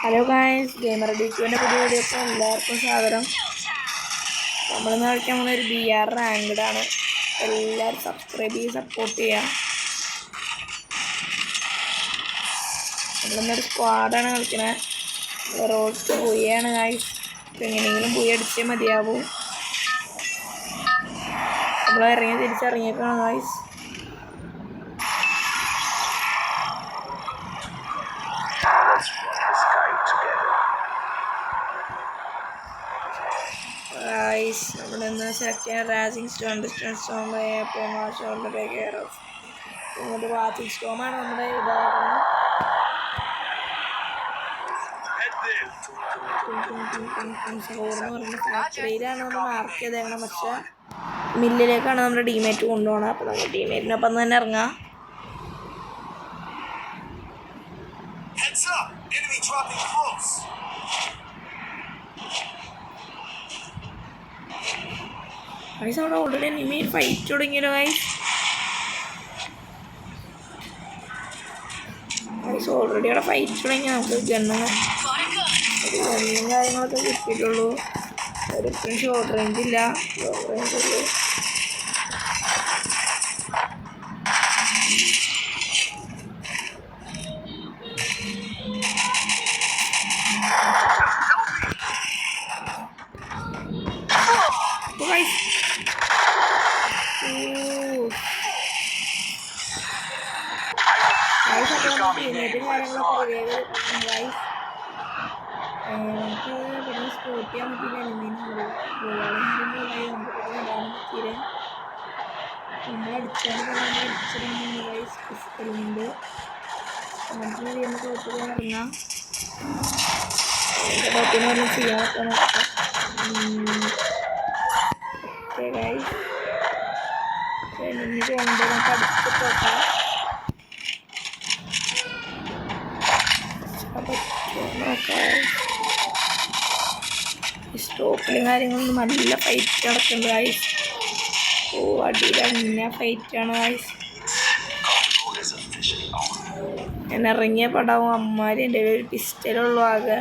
Hello guys, gamer ഡിക്യുവിൻ്റെ പുതിയ വീഡിയോക്ക് എല്ലാവർക്കും സ്വാഗതം. നമ്മളിന്ന് കളിക്കാൻ പോകുന്ന ഒരു BR റാങ്ക്ഡ് ആണ്. എല്ലാവരും സബ്സ്ക്രൈബ് ചെയ്ത് സപ്പോർട്ട് ചെയ്യാം. നമ്മളിന്നൊരു സ്ക്വാഡാണ് കളിക്കുന്നത്. റോഡ് പുയാണ് ഗായ്സ്. എങ്ങനെയെങ്കിലും പുയ അടിച്ചേ മതിയാവും. നമ്മൾ തിരിച്ചിറങ്ങിയേക്കാണ് ഗായ്സ്. നമ്മുടെ ഇന്ന് സെലക്ട് ചെയ്യാൻ raising stone, distance stone, shoulder care of ഇങ്ങോട്ട് വാച്ചിങ് സ്റ്റോമാണ് നമ്മുടെ ഇതാകുന്നത്. എന്ന് പറയുന്നത് ഫാക്ടറിയിലാണ് നമ്മൾ മാർക്ക് ചെയ്തേക്കണം. പക്ഷേ മില്ലിലേക്കാണ് നമ്മുടെ ടീമേറ്റ് കൊണ്ടുപോകണം. അപ്പോൾ നമ്മൾ ടീമേറ്റിനൊപ്പം തന്നെ ഇറങ്ങാം. ഗൈസ്, അവിടെ ഓൾറെഡി എനിമി ഫൈറ്റ് തുടങ്ങിയല്ലോ ഗൈസ്. ഓൾറെഡി അവിടെ ഫൈറ്റ് തുടങ്ങി. നമുക്ക് ഗണ്ണും കാര്യങ്ങളൊക്കെ കിട്ടിയിട്ടുള്ളൂ. ഒരിക്കലും ഷോർട്ട് റേഞ്ച് ഇല്ല, ലോങ് റേഞ്ച് ഉള്ളൂ. ടീമേറ്റും കാര്യങ്ങളൊക്കെ നമുക്ക് പിന്നെ സ്പോട്ട് ചെയ്യാൻ പറ്റില്ല. എലിമിനുണ്ട് നമ്മളടിച്ചാൽ അടിച്ചിട്ടുണ്ട്. പിസ്റ്റലുണ്ട്. നമുക്ക് ചെയ്യുന്ന കുഴപ്പമില്ല ഇറങ്ങാം. കുഴപ്പത്തിന് വല്ലതും ചെയ്യാൻ പറ്റാൻ നോക്കാം. ഓക്കെ ഗൈസ്, എനിക്ക് വേണ്ടത് നമുക്ക് അടിച്ച് പോക്കാം. സ്റ്റോപ്പിലും കാര്യങ്ങളൊന്നും നല്ല ഫൈറ്റ് നടക്കുന്നുണ്ട് ഗൈസ്. അടിയിൽ അങ്ങനെ ഫൈറ്റാണ് ഗൈസ്. ഞാൻ ഇറങ്ങിയ പടാവും അമ്മാരി. എൻ്റെ ഒരു പിസ്റ്റലുള്ളൂ ആകെ.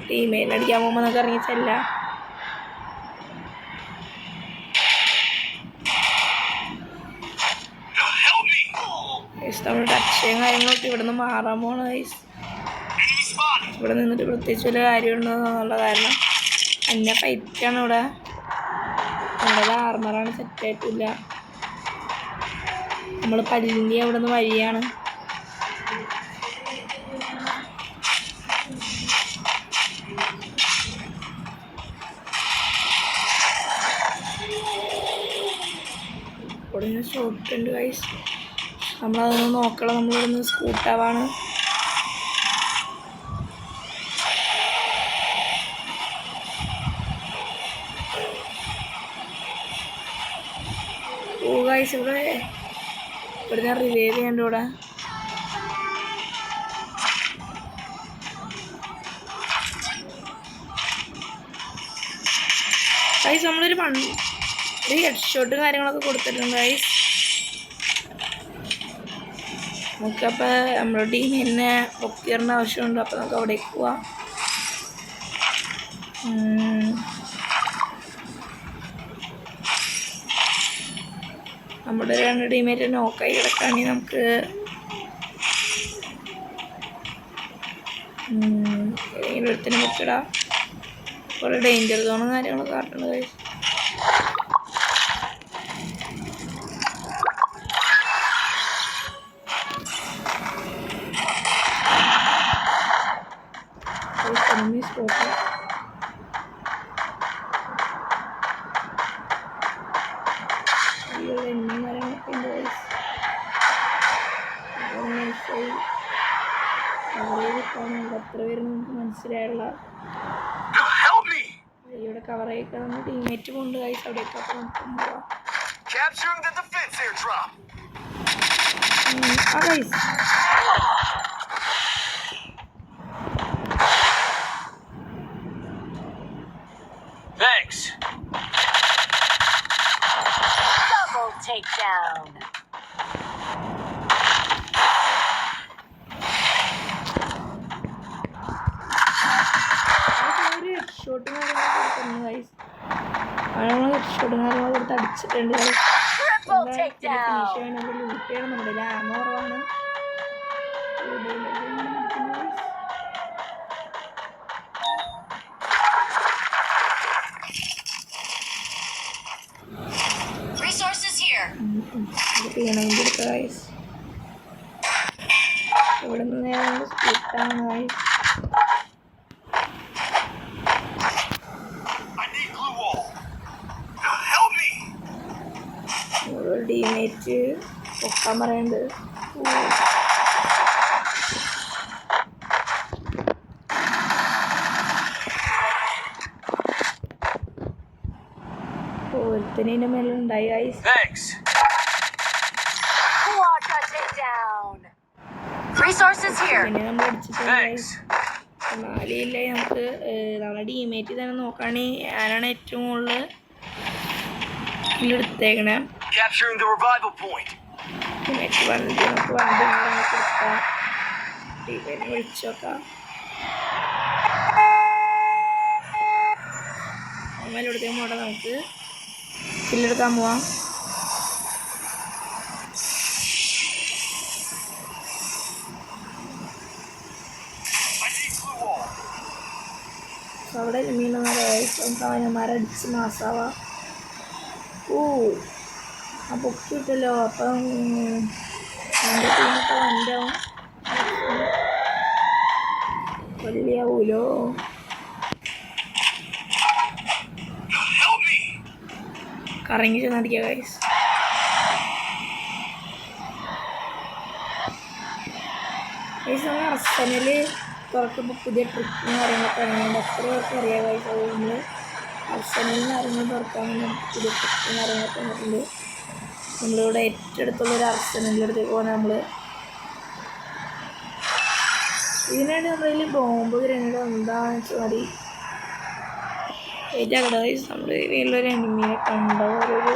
ടീമേറ്റ് അടിക്കാൻ പോകുമ്പോൾ നമുക്ക് ഇറങ്ങിച്ചല്ല. നമ്മൾ ടച്ചയും കാര്യങ്ങളൊക്കെ ഇവിടെ നിന്ന് മാറാൻ പോകണം ഗൈസ്. ഇവിടെ നിന്നിട്ട് പ്രത്യേകിച്ച് വല്ല കാര്യമുണ്ടെന്നുള്ള കാരണം അന്ന ഫൈറ്റാണ് ഇവിടെ. നമ്മുടെ ആർമറാണ് സെറ്റായിട്ടില്ല. നമ്മൾ പല്ലിൻ്റെ അവിടെ നിന്ന് വഴിയാണ്. ഇവിടെ നിന്ന് ഷോട്ട് ഉണ്ട് ഗൈസ്. നമ്മളതൊന്ന് നോക്കണം. നമ്മളിവിടെ നിന്ന് സ്കൂട്ടാവാണ്. ഗൈസ്, ഇവിടെ ഞാൻ റിവൈവ് ചെയ്യണ്ട. ഇവിടെ ഗൈസ് നമ്മളൊരു ഹെഡ് ഷോട്ടും കാര്യങ്ങളൊക്കെ കൊടുത്തിട്ടുണ്ട് ഗൈസ്. നമുക്കപ്പോൾ നമ്മുടെ ടീമിനെ പൊക്കിയറിൻ്റെ ആവശ്യമുണ്ട്. അപ്പോൾ നമുക്ക് അവിടേക്ക് പോവാം. നമ്മുടെ രണ്ട് ടീമേറ്റ് നോക്കായി കിടക്കുകയാണെങ്കിൽ നമുക്ക് ഏതെങ്കിലും ഒരുത്തിന് പൊക്കിടാം. കുറേ ഡേഞ്ചർ സോണും കാര്യങ്ങളൊക്കെ കാട്ടുന്നത് ഗൈസ്. സ്പോട്ട് എത്ര പേര് നമുക്ക് മനസ്സിലായുള്ള ഇവിടെ കവർ ആയിക്കാൻ നമ്മൾ ടീമേറ്റ് കൊണ്ട് ഗൈസ് അവിടേക്ക്. അപ്പോൾ നമുക്ക് പോവാം. Thanks. Double takedown. ഹെഡ്ഷോട്ടും കാര്യങ്ങളൊക്കെ കൊടുത്ത് അടിച്ചിട്ടുണ്ട്. ഫിനിഷ് ചെയ്യണമെങ്കിൽ ലൂട്ട് ചെയ്യണം. നമ്മുടെ ആമ കുറവാണ്. ചെയ്യണമെങ്കിൽ എടുക്കുക ഗൈസ്. ഇവിടെ നിന്ന് നേരെ സ്പീഡാണ് ഗൈസ്. ടീമേറ്റ് പൊക്കാൻ പറയുന്നുണ്ട്. ഒരുത്തനതിൻ്റെ മേലെ ഉണ്ടായി ഗൈസ്. പിന്നെ നമ്മൾ അടിച്ചിട്ടുണ്ട് ഗൈസ്. നാലില്ല നമുക്ക് നമ്മളെ ടീമേറ്റ് തന്നെ നോക്കുകയാണെങ്കിൽ ആരാണ് ഏറ്റവും കൂടുതൽ എടുത്തേക്കണേ. ടീമേറ്റ് വണ്ടി നമുക്ക് വണ്ടി കൊടുക്കാം. ടീമേറ്റ് വിളിച്ചു നോക്കാം. അമ്മയിലെടുത്തേക്കും പോട്ടെ. നമുക്ക് കില്ലെടുക്കാൻ പോവാം. അവിടെ മീനന്മാരടിച്ച് മാസാവാ. ആ പൊക്കി കിട്ടല്ലോ. അപ്പം എൻ്റെ ടീമൊക്കെ വണ്ടാവും. വലിയാവൂലോ. കറങ്ങി ചെന്നടിക്കുക ഗൈസ്. നമ്മൾ അർസനൽ തുറക്കുമ്പോൾ പുതിയ ട്രിക്കും കാര്യങ്ങളൊക്കെ അറിയുന്നുണ്ട്. എത്ര പേർക്ക് അറിയാം ഗൈസ്. അത് നമ്മൾ അർസനലിന് കാര്യങ്ങൾ തുറക്കാൻ പുതിയ ട്രിക്കും കാര്യങ്ങളൊക്കെ വന്നിട്ടുണ്ട്. നമ്മളിവിടെ ഏറ്റവും അടുത്തുള്ളൊരു അർസനലിൻ്റെ അടുത്തേക്ക് പോകാൻ നമ്മൾ ഇതിനായിട്ട് നമ്മളിൽ ബോംബ് ഗ്രനേഡ് എന്താണെന്ന് വെച്ചാൽ മതി. ഏറ്റവും ഗൈസ് നമ്മൾ ഇതിലൊരു എനിമീനെ കണ്ട പോലൊരു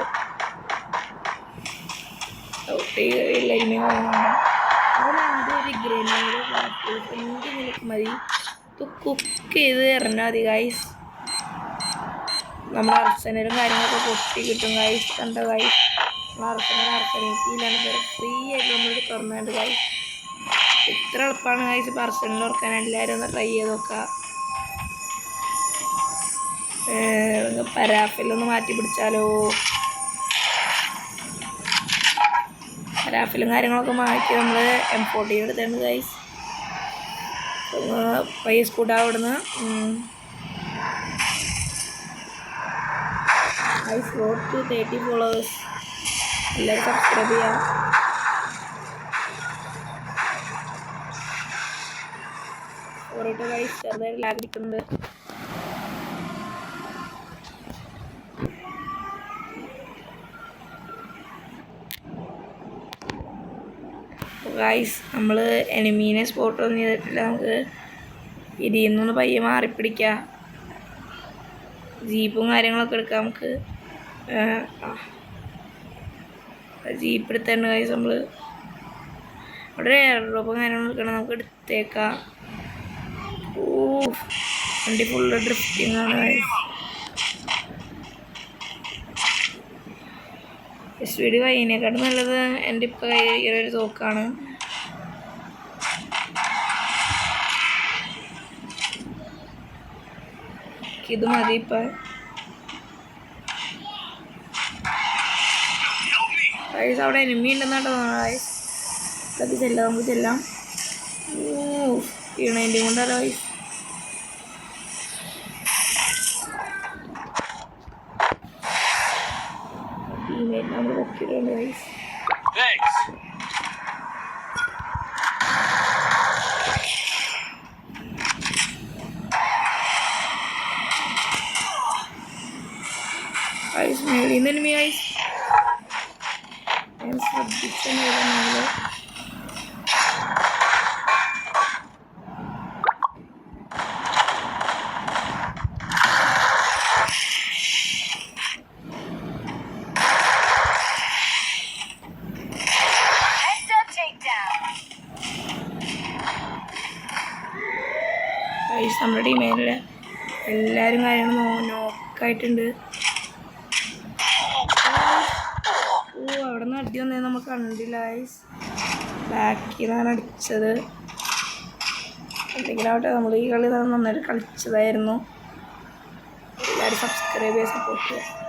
എനിമി കാണുന്നുണ്ട്. അതിനാദ്യം ഒരു ഗ്രനേഡ് എന്ത് നിലക്ക് മതി. ഇത് കുക്ക് ചെയ്ത് എറിഞ്ഞാൽ മതി ഗൈസ്. നമ്മൾ അർസനലും കാര്യങ്ങളൊക്കെ പൊട്ടി കിട്ടും ഗൈസ്. കണ്ട ഗൈസ്. നമ്മൾ അർസനലിലാണ് ഫ്രീ ആയിട്ട് നമ്മളിത് തുറന്നുണ്ട് ഗൈസ്. ഇത്ര എളുപ്പമാണ് ഗൈസ്. ഇപ്പോൾ അർസനൽ തുറക്കാൻ എല്ലാവരും ഒന്ന് ട്രൈ ചെയ്ത് നോക്കുക. പരാഫിലൊന്ന് മാറ്റി പിടിച്ചാലോ. പരാഫിലും കാര്യങ്ങളൊക്കെ മാറ്റി നമ്മൾ M14 എടുത്തിട്ടുണ്ട് ഗൈസ്. പൈസ കൂട്ടാ അവിടുന്ന് ഗൈസ്. 4 to 30 followers. എല്ലാവരും സബ്സ്ക്രൈബ് ചെയ്യാം. ഓരോട്ടോ ഗൈസ് ചെറുതായിട്ട് ലാഗ് അടിക്കുന്നുണ്ട്. ഗൈസ് നമ്മൾ എനിമീനെ സ്പോട്ടൊന്നും ചെയ്തിട്ടില്ല. നമുക്ക് ഇതിൽ നിന്നൊന്ന് പയ്യെ മാറിപ്പിടിക്കുക. ജീപ്പും കാര്യങ്ങളൊക്കെ എടുക്കാം. നമുക്ക് ജീപ്പ് എടുത്തുണ്ട് ഗൈസ്. നമ്മൾ ഇവിടെ എയർ ഡ്രോപ്പും കാര്യങ്ങളും എടുക്കണം. നമുക്ക് എടുത്തേക്കാം. വണ്ടി ഫുള്ള് ഡ്രിഫ്റ്റിംഗ് ആണ് ഗൈസ്. SVD വൈനേക്കാട്ടും നല്ലത് എൻ്റെ ഇപ്പം കയ്യിലൊരു തോക്കാണ്. ഇത് മതി ഇപ്പം. ഗൈസ് അവിടെ എനിമി ഉണ്ടെന്നാട്ടോ ഗൈസ്. അത് ചെല്ലാം. നമുക്ക് ചെല്ലാം. വീണതിൻ്റെ കൊണ്ടല്ലോ ഗൈസ്. ടീമേറ്റ് നമ്മൾ പൊക്കിയിട്ടുണ്ട് ഗൈസ്. ഗൈസ് മേളിൽ നിന്ന് എനിമി ഗൈസ്. ഞാൻ ശ്രദ്ധിച്ച മേലെ ഗൈസ്. നമ്മുടെ ടീമേറ്റിൽ എല്ലാവരും കാര്യങ്ങളും നോക്കായിട്ടുണ്ട്. നിന്ന് അടി വന്നേ നമ്മൾ കണ്ടില്ല ഗൈസ്. ബാക്കിൽ നിന്നാണ് അടിച്ചത്. എന്തെങ്കിലും ആവട്ടെ, നമ്മൾ ഈ കളി നന്നായിട്ട് കളിച്ചതായിരുന്നു. എല്ലാവരും സബ്സ്ക്രൈബ് ചെയ്ത് സപ്പോർട്ട് ചെയ്യുക.